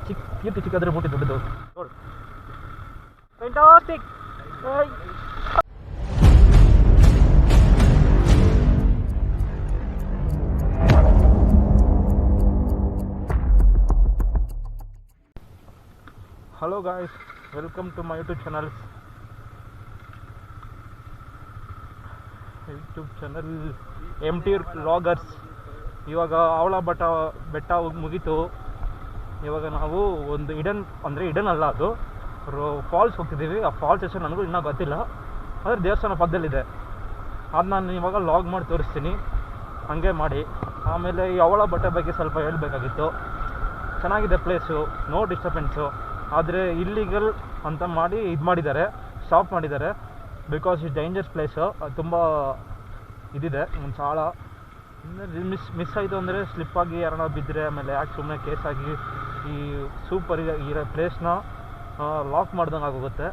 ಕೀರ್ತಿ ಚಿಕ್ಕಾದ್ರೆ ಮೂಟಿ ದೊಡ್ಡದು. Fantastic. Hello guys, welcome to my YouTube channel. MT vloggers. ಇವಾಗ ಅವಳ ಬೆಟ್ಟ ಮುಗೀತು. ಇವಾಗ ನಾವು ಒಂದು ಇಡನ್ ಅಲ್ಲ, ಅದು ಫಾಲ್ಸ್ ಹೋಗ್ತಿದ್ದೀವಿ. ಆ ಫಾಲ್ಸ್ ಹೆಸರು ನನಗೂ ಇನ್ನೂ ಗೊತ್ತಿಲ್ಲ, ಆದರೆ ದೇವಸ್ಥಾನ ಪಕ್ಕದಲ್ಲಿದೆ. ಅದು ನಾನು ಇವಾಗ ಲಾಗ್ ಮಾಡಿ ತೋರಿಸ್ತೀನಿ, ಹಾಗೆ ಮಾಡಿ. ಆಮೇಲೆ ಈ ಅವಳ ಬೆಟ್ಟ ಬಗ್ಗೆ ಸ್ವಲ್ಪ ಹೇಳಬೇಕಾಗಿತ್ತು. ಚೆನ್ನಾಗಿದೆ ಪ್ಲೇಸು, ನೋ ಡಿಸ್ಟರ್ಬೆನ್ಸು. ಆದರೆ ಇಲ್ಲಿಗಲ್ ಅಂತ ಮಾಡಿ ಮಾಡಿದ್ದಾರೆ, ಸ್ಟಾಪ್ ಮಾಡಿದ್ದಾರೆ. Because it's dangers place. ಅದು ತುಂಬ ಇದಿದೆ, ಒಂದು ಸಾಲ ಮಿಸ್ ಆಯಿತು ಅಂದರೆ ಸ್ಲಿಪ್ಪಾಗಿ ಯಾರನ್ನ ಬಿದ್ದರೆ ಆಮೇಲೆ ಯಾಕೆ ಸುಮ್ಮನೆ ಕೇಸಾಗಿ ಈ ಇರೋ ಪ್ಲೇಸ್ನ ಲಾಕ್ ಮಾಡ್ದಂಗೆ ಆಗೋಗುತ್ತೆ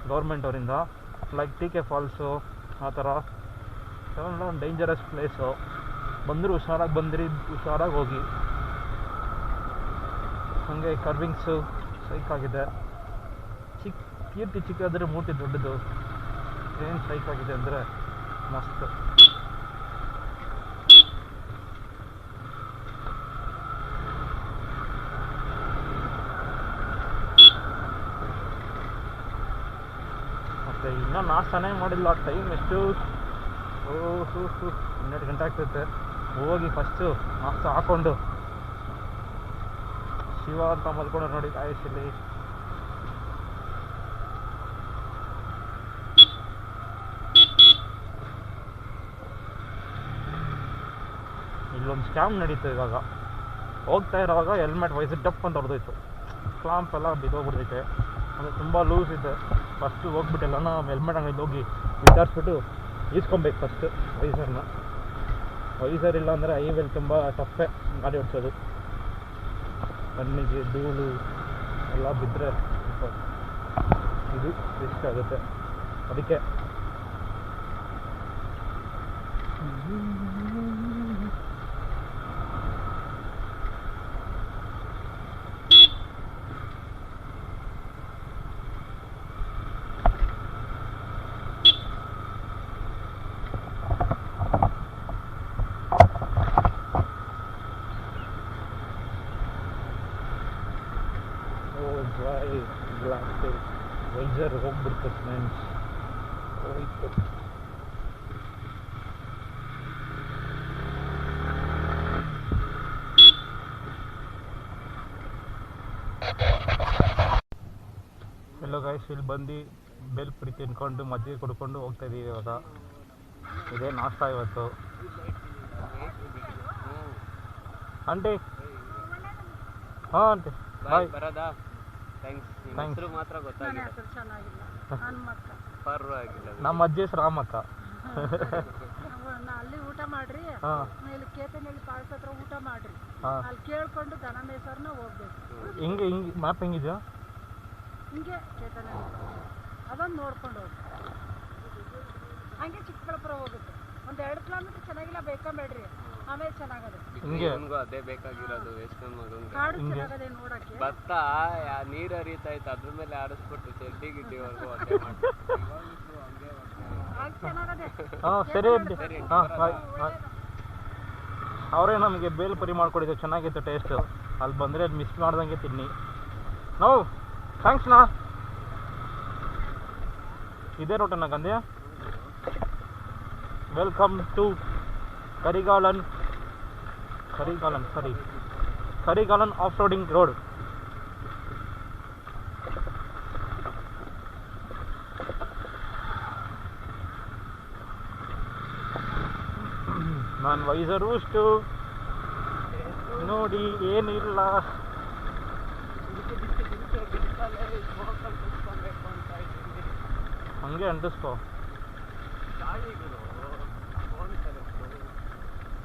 ಗೌರ್ಮೆಂಟ್ ಅವರಿಂದ. ಲೈಕ್ TK ಫಾಲ್ಸು ಆ ಥರ ಒಂದು ಡೇಂಜರಸ್ ಪ್ಲೇಸು. ಬಂದರೂ ಹುಷಾರಾಗಿ ಹೋಗಿ. ಹಾಗೆ ಕರ್ವಿಂಗ್ಸು ಸೈಕಾಗಿದೆ. ಕೀರ್ತಿ ಚಿಕ್ಕಾದರೆ ಮೂರ್ತಿ ದೊಡ್ಡದು. ಏನು ಸೈಕಾಗಿದೆ ಅಂದರೆ ಮಸ್ತ್. ಮತ್ತು ಇನ್ನೂ ನಾಷ್ಟಾನೇ ಮಾಡಿಲ್ಲ. ಟೈಮ್ ಎಷ್ಟು? 12 ಗಂಟೆ ಆಗ್ತೈತೆ. ಹೋಗಿ ಫಸ್ಟು ನಾಷ್ಟ ಹಾಕ್ಕೊಂಡು ಶಿವ ಅಂತ ಮಲ್ಕೊಂಡು ನೋಡಿ ಆಯುಷಲ್ಲಿ. ಇಲ್ಲೊಂದು ಸ್ಕ್ಯಾಮ್ ನಡೀತು. ಇವಾಗ ಹೋಗ್ತಾ ಇರೋವಾಗ ಹೆಲ್ಮೆಟ್ ವಯಸ್ಸು ಟಪ್ ಅಂತ ಹೊಡೆದೋಯ್ತು. ಕ್ಲಾಂಪ್ ಎಲ್ಲ ಬಿದ್ದೋಗ್ಬಿಡ್ತೈತೆ. ಅಂದರೆ ತುಂಬ ಲೂಸ್ ಇದೆ. ಫಸ್ಟು ಹೋಗ್ಬಿಟ್ಟೆಲ್ಲ ನಾವು ಹೆಲ್ಮೆಟ್ ಅಂಗಡಿ ಹೋಗಿ ವಿಚಾರಿಸ್ಬಿಟ್ಟು ಈಸ್ಕೊಬೇಕು ಫಸ್ಟು ವೈಸರ್ ಇಲ್ಲ ಅಂದರೆ ಹೈವೇಲಿ ತುಂಬ ಟಫ್ಫೇ ಗಾಡಿ ಓಡಿಸೋದು. ಕಣ್ಣಿಗೆ ಧೂಳು ಎಲ್ಲ ಬಿದ್ದರೆ ಇದು ರಿಸ್ಕ್ ಆಗುತ್ತೆ. ಅದಕ್ಕೆ ವೈಸರ್ ಹೋಗ್ಬಿಡ್ತು ಫ್ರೆಂಡ್ಸ್, ಹೋಯ್ತು. ಎಲ್ಲೋ ಗೈಸ್, ಇಲ್ಲಿ ಬಂದು ಬೇಲ್ಪುರಿ ತಿನ್ಕೊಂಡು ಮಜ್ಜಿಗೆ ಕುಡ್ಕೊಂಡು ಹೋಗ್ತಾ ಇದ್ದೀವಿ. ಇವಾಗ ಇದೇ ನಾಷ್ಟ ಇವತ್ತು. ಆಂಟಿ, ಹಾಂ ಆಂಟಿ, ಬಾಯ್. ಬರೋದಾ? ಥ್ಯಾಂಕ್ಸ್. ಮಾತ್ರ ಗೊತ್ತಾಗಿಲ್ಲ. ನಮ್ಮ ಅಜ್ಜಿ ಹೆಸರು ರಾಮಕ್ಕ. ಅಲ್ಲಿ ಊಟ ಮಾಡ್ರಿ, ಇಲ್ಲಿ ಕೇತನಹಳ್ಳಿ ಪಾಳ್ಸ ಹತ್ರ ಊಟ ಮಾಡ್ರಿ, ಅಲ್ಲಿ ಕೇಳ್ಕೊಂಡು ದನ ಮೇಸರ್ನ ಹೋಗ್ಬೇಕು. ಹಿಂಗೆ ಮ್ಯಾಪ್ ಹೆಂಗಿದೆಯಾ? ಹಿಂಗೆ ಕೇತನಹಳ್ಳಿ ಅದೊಂದು ನೋಡ್ಕೊಂಡು ಹೋಗಿ ಹಂಗೆ ಚಿಕ್ಕಬಳ್ಳಾಪುರ ಹೋಗುತ್ತೆ. ಒಂದು 2 ಕಿಲೋಮೀಟರ್ ಚೆನ್ನಾಗಿಲ್ಲ, ಬೇಕಂಬೇಡ್ರಿ, ಆಮೇಲೆ ಚೆನ್ನಾಗದೆ. ಹಿಂಗೆ ಅದೇ ಬೇಕಾಗಿರೋದು. ಕಾಡು ಚೆನ್ನಾಗದೆ ನೋಡಕ್ಕೆ. ಭತ್ತ ನೀರು ಹರಿತಾ ಇತ್ತು, ಅದ್ರ ಮೇಲೆ ಆಡಿಸ್ಬಿಟ್ಟು ಚೆಡ್ಡಿ ಗಿಡ್ಡಿವರೆಗೂ ಅದೇ ಮಾಡ್ತಾರೆ. ಚೆನ್ನಾಗದೆ. ಹಾಂ ಸರಿ ಅಡ್ಡಿ. ಹಾಂ ಅವರೇ ನಮಗೆ ಬೇಲ್ಪುರಿ ಮಾಡ್ಕೊಡಿದ್ದು, ಚೆನ್ನಾಗಿತ್ತು ಟೇಸ್ಟು. ಅಲ್ಲಿ ಬಂದರೆ ಅದು ಮಿಸ್ ಮಾಡ್ದಂಗೆ ತಿನ್ನಿ. ನಾವು ಥ್ಯಾಂಕ್ಸ್ನಾ. ಇದೇ ರೋಟನ್ನ ಗಂದೆ. ವೆಲ್ಕಮ್ ಟು ಕರಿಗಾಲನ್ ಆಫ್ ರೋಡಿಂಗ್ ರೋಡ್. ನಾನು ವೈಸರು ಅಷ್ಟು ನೋಡಿ ಏನಿಲ್ಲ. ಹಂಗೆ ಅಂಟಿಸ್ಕೋ.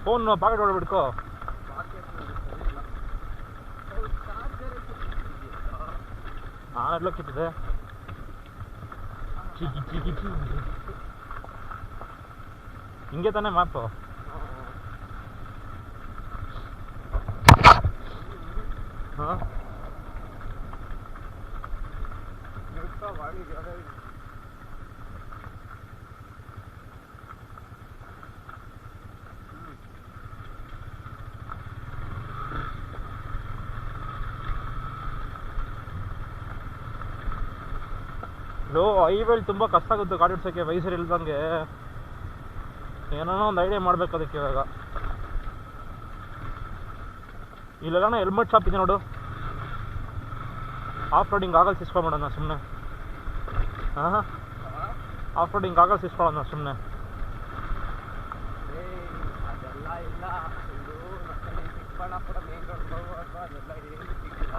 Phone packet ಹೊಡೆಬಿಡ್ಕೋ. ನಾನೆಲ್ಲ ಕಿತ್ತಿದೆ. ಚೀಕಿ ಹಿಂಗೆ ತಾನೇ ಮ್ಯಾಪು. ಹಾಂ ಲೋ ಹೈವೇಲಿ ತುಂಬ ಕಷ್ಟ ಆಗುತ್ತೆ ಗಾಡಿ ಓಡಿಸೋಕ್ಕೆ ವಯಸ್ಸರು ಇಲ್ದಂಗೆ ಏನೋ ಒಂದು ಐಡಿಯಾ ಮಾಡ್ಬೇಕು ಅದಕ್ಕೆ ಇವಾಗ ಇಲ್ಲೆಲ್ಲ ಹೆಲ್ಮೆಟ್ ಶಾಪ್ ಇದೆ ನೋಡು ಆಫ್ ರೋಡಿಂಗ್ ಆಗಲ್ಸ್ ಇಸ್ಕೊಂಬಿಡೋಣ ಸುಮ್ಮನೆ ಹಾಂ ಆಫ್ ರೋಡಿಂಗ್ ಆಗಲ್ಸ್ ಇಸ್ಕೊಳ್ಳೋಣ ಸುಮ್ಮನೆ ಅದೆಲ್ಲ ಇಲ್ಲ ಇದು ನಮ್ಮ ಚಿಕ್ಕಬಳ್ಳಾಪುರ ಮೇನ್ ರೋಡ್ ಹೋಗುವಾಗ ಅದೆಲ್ಲ ಏನು ಸಿಕ್ಕಿಲ್ಲ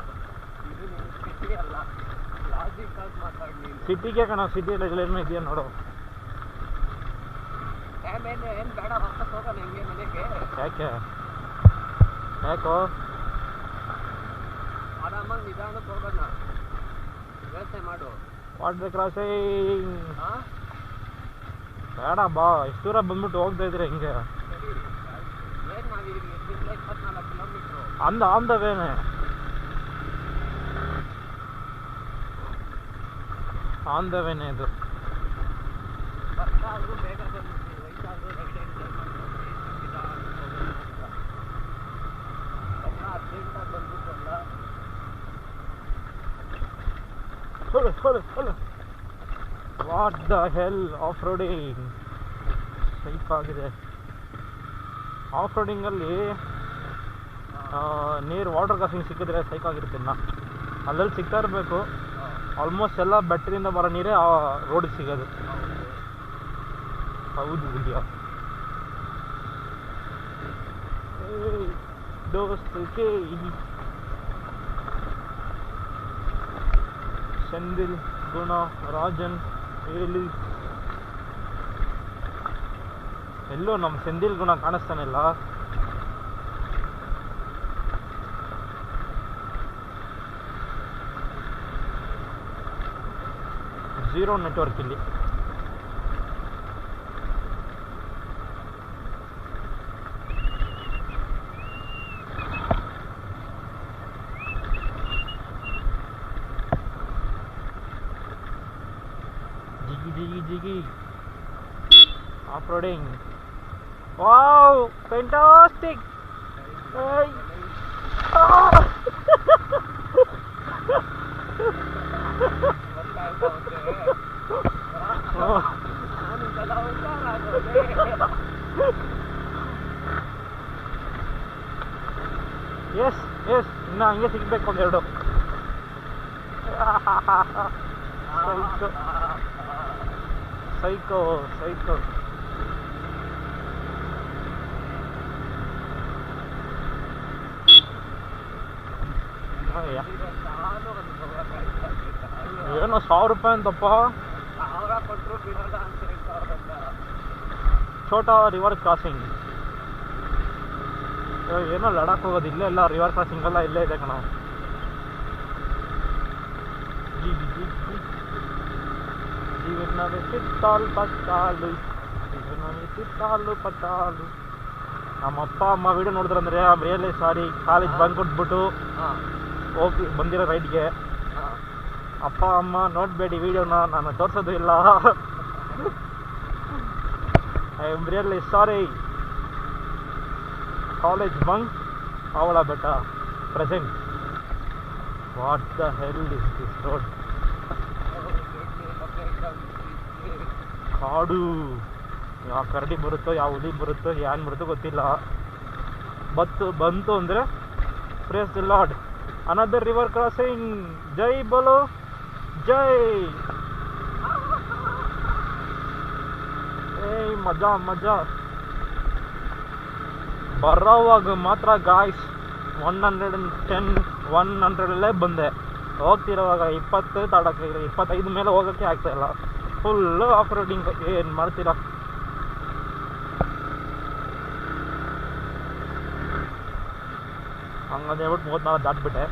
ಇದು ನೀನು ಸಿಟಿ ಅಲ್ಲ ಲಾಜಿಕ್ ಆಗಿ ಮಾತಾಡಿ ನೀನು ಸಿಟಿಗೆ ಕಣ ಸಿಟಿಯಲ್ಲಿ ಎಲ್ಲೇನೋ ಇದೆಯಾ ನೋಡು ಏನು ಬೇಡ ವಾಪಸ್ ಹೋಗೋಣ ಹೆಂಗೆ ಮನೆಗೆ ಯಾಕೋ ಆರಾಮಾಗಿ ನಿಧಾನಕ್ಕೆ ಹೋಗೋಣ ವ್ಯವಸ್ಥೆ ಮಾಡು ವಾಟರ್ ಕ್ರಾಸಿಂಗ್ ಬೇಡ ಬಾ ಎಷ್ಟು ದೂರ ಬಂದ್ಬಿಟ್ಟು ಹೋಗ್ತಾ ಇದ್ರೆ ಹಿಂಗೆ ಏನು ನಾವೀಗ 24 ಕಿಲೋಮೀಟ್ರು ಆನ್ ದ ವೇನೆ ಇದು ಬರ್ತಾದ್ರೂ ಬೇಗ ಬಂದ್ಬಿಡ್ತೀವಿ ವಯಸ್ಸಾದ್ರೂ ರೈಡ್ ಎಂಜಾಯ್ ಮಾಡ್ಕೊಂಡು ಅರ್ಜೆಂಟಾಗಿ ಬಂದ್ಬಿಟ್ಟಲ್ಲ ಹೊಲು what the hell off roading psych ಆಗಿದೆ ಆಫ್ ರೋಡಿಂಗಲ್ಲಿ ನೀರು ವಾಟರ್ ಕ್ರಾಸಿಂಗ್ ಸಿಕ್ಕಿದ್ರೆ ಸೈಕ್ ಆಗಿರುತ್ತೆ ಅಲ್ಲಲ್ಲಿ ಸಿಗ್ತಾ ಇರಬೇಕು ಆಲ್ಮೋಸ್ಟ್ ಎಲ್ಲ ಬೆಟ್ಟದಿಂದ ಬರೋ ನೀರೇ ಆ ರೋಡಿಗೆ ಸಿಗೋದು ಹೌದು ವಿಡಿಯೋ ದೋಸ್ತಕ್ಕೆ ಸೆಂದಿಲ್ ಗುಣ ರಾಜನ್ ಹೇಳಿ ಎಲ್ಲೋ ನಮ್ಮ ಸೆಂದಿಲ್ ಗುಣ ಕಾಣಿಸ್ತಾನಿಲ್ಲ ಝೀರೋ ನೆಟ್ವರ್ಕ್ ಇಲ್ಲಿ ಜಿಗಿ ಆಫ್-ರೋಡಿಂಗ್ ವಾವ್ ಫ್ಯಾಂಟಾಸ್ಟಿಕ್ ಎಸ್ ಇನ್ನು ಹಂಗೆ ಸಿಗ್ಬೇಕು ಒಂದೆರಡು ಸೈಕೋ ಏನೋ 1000 ರೂಪಾಯಿ ಅಂತಪ್ಪ ಛೋಟಾ ರಿವರ್ ಕ್ರಾಸಿಂಗ್ ಏನೋ ಲಡಾಖ್ ಹೋಗೋದು ಇಲ್ಲೇ ಎಲ್ಲ ರಿವರ್ ಕ್ರಾಸಿಂಗ್ ಎಲ್ಲ ಇಲ್ಲೇ ಇದೆ ಕಣ ಜೀವನವೇ ಸಿಟ್ಟಾಲು ಪಟ್ಟಾಲು ನಮ್ಮ ಅಪ್ಪ ಅಮ್ಮ ವಿಡಿಯೋ ನೋಡಿದ್ರಂದ್ರೆ ರಿಯಲಿ ಸಾರಿ ಕಾಲೇಜ್ ಬಂಕ್ ಕೊಟ್ಬಿಟ್ಟು ಹೋಗಿ ಬಂದಿರೋ ರೈಡ್ಗೆ ಅಪ್ಪ ಅಮ್ಮ ನೋಡಬೇಡಿ ವಿಡಿಯೋನ ನಾನು ತೋರಿಸೋದು ಇಲ್ಲ I am really sorry college bunk ಅವಳಬೆಟ್ಟ present what the hell is this road ಕಾಡು ಯಾವ ಕರಡಿ ಬರುತ್ತೋ ಯಾವ ಹುಲಿ ಬರುತ್ತೋ ಏನು ಬರುತ್ತೋ ಗೊತ್ತಿಲ್ಲ ಬಂತು ಅಂದರೆ praise the lord another river crossing ಜೈ ಬೋಲೋ ಜೈ ಏಯ್ ಮಜಾ ಬರೋವಾಗ ಮಾತ್ರ ಗಾಯ್ಸ್ 110 100 ಬಂದೆ ಹೋಗ್ತಿರೋವಾಗ 20 ತಾಡಕ್ಕೆ 25 ಮೇಲೆ ಹೋಗೋಕ್ಕೆ ಆಗ್ತಾಯಿಲ್ಲ ಫುಲ್ಲು ಆಫ್ ರೋಡಿಂಗ್ ಏನು ಮಾಡ್ತೀರಾ ಹಂಗಂದು ಹೇಳ್ಬಿಟ್ಟು 34 ದಾಟ್ಬಿಟ್ಟೆ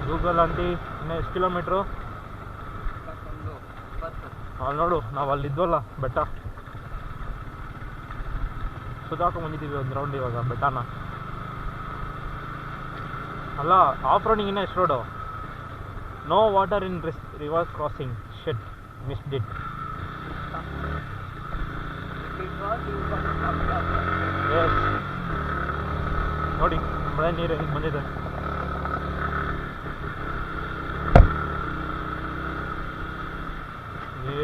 ಗೂಗಲ್ ಆಂಟಿ ಇನ್ನು ಎಷ್ಟು ಕಿಲೋಮೀಟ್ರು ಅಲ್ಲಿ ನೋಡು, ನಾವು ಅಲ್ಲಿದ್ವಲ್ಲ ಬೆಟ್ಟ, ಸುಧಾಕೊಂಡ್ ಬಂದಿದ್ದೀವಿ ಒಂದು ರೌಂಡ್ ಇವಾಗ ಬೆಟ್ಟನ. ಅಲ್ಲ, ಆಫ್ ರೋಡಿಂಗ್ ಇನ್ನ ಎಷ್ಟು road. No water in river crossing, shit missed it. Yes, ನೋಡಿ ಮಳೆ ನೀರು ಹೆಂಗೆ ಬಂದಿದೆ.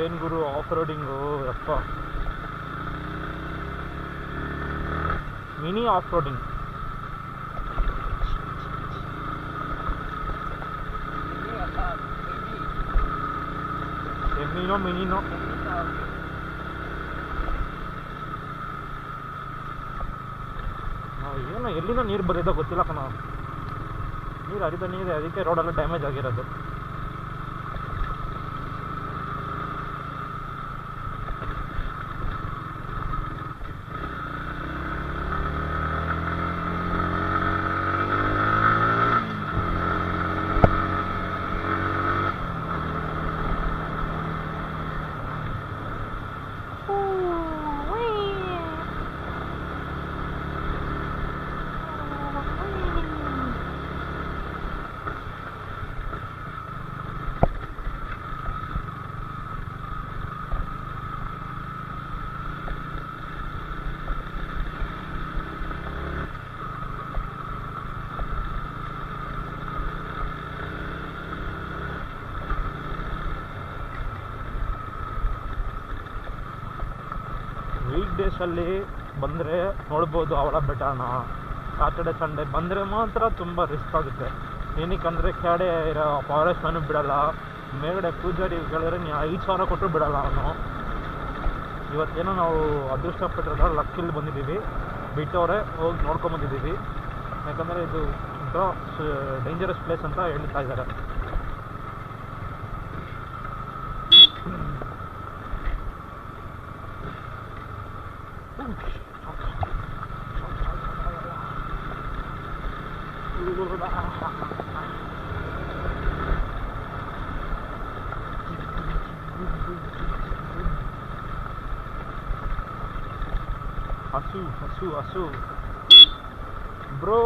ಏನು ಗುರು ಆಫ್ ರೋಡಿಂಗು ಯಪ್ಪ, ಮಿನಿ ಆಫ್ ರೋಡಿಂಗ್. ಸೆಮಿನೋ ಮಿನಿನೋ, ಏನೋ ಎಲ್ಲಿಂದ ನೀರು ಬರೋದೋ ಗೊತ್ತಿಲ್ಲ ಕಣ. ನೀರು ಹರಿತಾನೆ ಇದೆ, ಅದಕ್ಕೆ ರೋಡೆಲ್ಲ ಡ್ಯಾಮೇಜ್ ಆಗಿರೋದು. ವೀಕ್ ಡೇಸಲ್ಲಿ ಬಂದರೆ ನೋಡ್ಬೋದು ಅವಳ ಬೆಟ್ಟನ. ಸಾಟರ್ಡೆ ಸಂಡೇ ಬಂದರೆ ಮಾತ್ರ ತುಂಬ ರಿಸ್ಕ್ ಆಗುತ್ತೆ. ಏನಕ್ಕಂದರೆ ಕೆಳಗಡೆ ಇರೋ ಫಾರೆಸ್ಟ್ ಮ್ಯಾನು ಬಿಡಲ್ಲ, ಮೇಲ್ಗಡೆ ಪೂಜಾರಿ ಹೇಳಿದ್ರೆ ನೀವು 5,000 ಕೊಟ್ಟರು ಬಿಡಲ್ಲ ಅವನು. ಇವತ್ತೇನೋ ನಾವು ಅದೃಷ್ಟಪಟ್ಟಿರೋ ಲಕ್ಕಿಲ್ಲಿ ಬಂದಿದ್ದೀವಿ, ಬಿಟ್ಟವರೆ ಹೋಗಿ ನೋಡ್ಕೊಂಬಂದಿದ್ದೀವಿ. ಯಾಕಂದರೆ ಇದು ಒಂಥರ ಡೇಂಜರಸ್ ಪ್ಲೇಸ್ ಅಂತ ಹೇಳ್ತಾ ಇದ್ದಾರೆ. ಹಸು bro,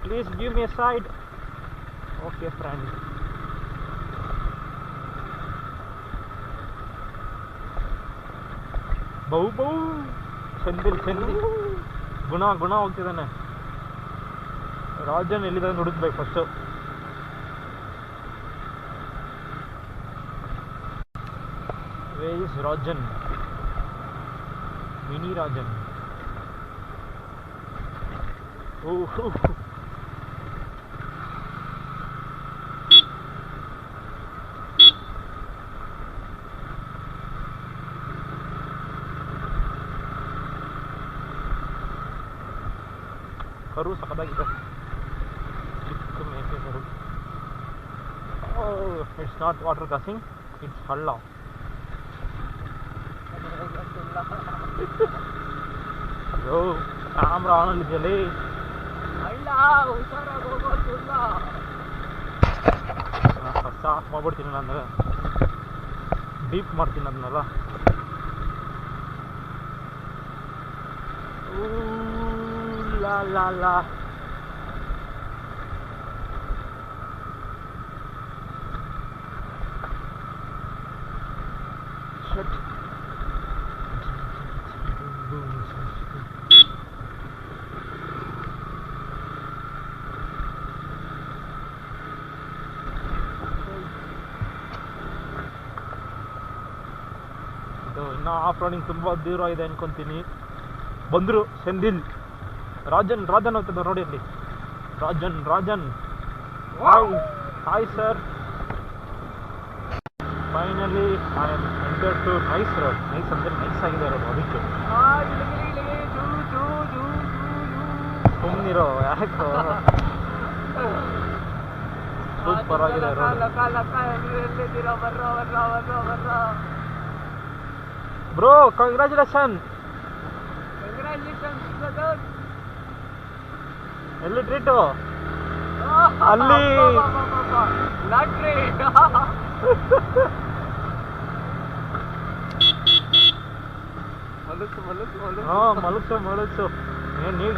please give me a side. Okay friend. ಬೌ ಚಂದಿಲ್ ಗುಣ ಹೋಗ್ತಿದ್ದಾನೆ. ರಾಜನ್ ಎಲ್ಲಿದ್ದಾನೆ ಹುಡುಕ್ಬೇಕು first. Where is Rajan? Mini Rajan. Oh, ಕರು ಸಖತ್ತಾಗಿದೆ, ಚಿಕ್ಕ ಮೇಕೆ ಕರು. It's not water crossing, it's ಹಳ್ಳ. ಯೋ ಕ್ಯಾಮ್ರಾ ಆನ್ ಇದೆಯಲ್ಲೇ. ಫಸ್ಟ್ ಆಫ್ ಮಾಡ್ಬಿಡ್ತೀನಿ ಅಂದರೆ ಡೀಪ್ ಮಾಡ್ತೀನಿ ಅದನ್ನೆಲ್ಲ. ಲಾ ಶಟ್. ಇನ್ನೂ ಆಫ್ ರೋಡಿಂಗ್ ತುಂಬ ದೂರ ಇದೆ ಅನ್ಕೊಂತೀನಿ. ಬಂದರು ಸೆಂದಿಲ್. ರಾಜನ್ ಹೋಗ್ತದ ನೋಡಿ ಅಲ್ಲಿ. Rajan hi sir. Finally I am entered to nice road. Nice ಅಂದರೆ ನೈಸ್ ಆಗಿದೆ ರೋಡ್. ಅದಕ್ಕೆ ಸುಮ್ಮನಿರೋ, ಯಾಕೋ ಸೂಪರ್ ಆಗಿದೆ ರೋಡ್. Bro congratulation. ಎಲ್ಲಿ ಟ್ರೀಟು? ಅಲ್ಲಿ ಮಲಸು ಮಲಸು ಮಲಸು ಹಾಂ ಮಲಗ್ಸು ಮಲಗ್ಸು ಏನು ನೀರು